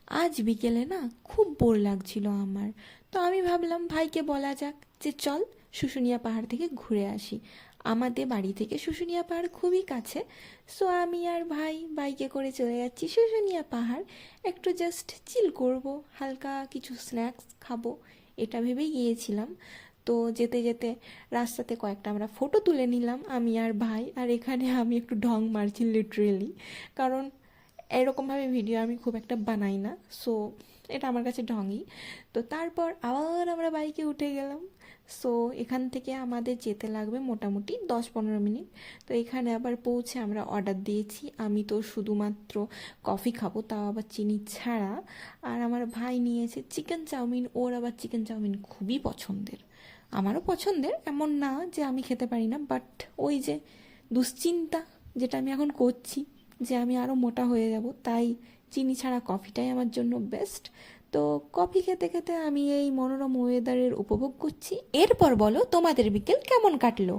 আজ বিকেলে না খুব বোর লাগছিল আমার। তো আমি ভাবলাম ভাইকে বলা যাক যে চল শুশুনিয়া পাহাড় থেকে ঘুরে আসি। আমাদের বাড়ি থেকে শুশুনিয়া পাহাড় খুবই কাছে। সো আমি আর ভাই বাইকে করে চলে যাচ্ছি শুশুনিয়া পাহাড়। একটু জাস্ট চিল করব, হালকা কিছু স্ন্যাক্স খাবো, এটা ভেবেই গিয়েছিলাম। তো যেতে যেতে রাস্তাতে কয়েকটা আমরা ফটো তুলে নিলাম আমি আর ভাই। আর এখানে আমি একটু ঢং মারছি লিটারেলি, কারণ এরকমভাবে ভিডিও আমি খুব একটা বানাই না। সো এটা আমার কাছে ঢঙই। তো তারপর আবার আমরা বাইকে উঠে গেলাম। সো এখান থেকে আমাদের যেতে লাগবে মোটামুটি 10-15 মিনিট। তো এখানে আবার পৌঁছে আমরা অর্ডার দিয়েছি। আমি তো শুধুমাত্র কফি খাবো, তাও আবার চিনি ছাড়া। আর আমার ভাই নিয়েছে চিকেন চাউমিন। ওর আবার চিকেন চাউমিন খুবই পছন্দের, আমারও পছন্দের, এমন না যে আমি খেতে পারি না। বাট ওই যে দুশ্চিন্তা যেটা আমি এখন করছি, যে আমি আরও মোটা হয়ে যাব, তাই চিনি ছাড়া কফিটাই আমার জন্য বেস্ট। তো কফি খেতে খেতে আমি এই মনোরম ওয়েদারের উপভোগ করছি। এরপর বলো তোমাদের বিকেল কেমন কাটলো?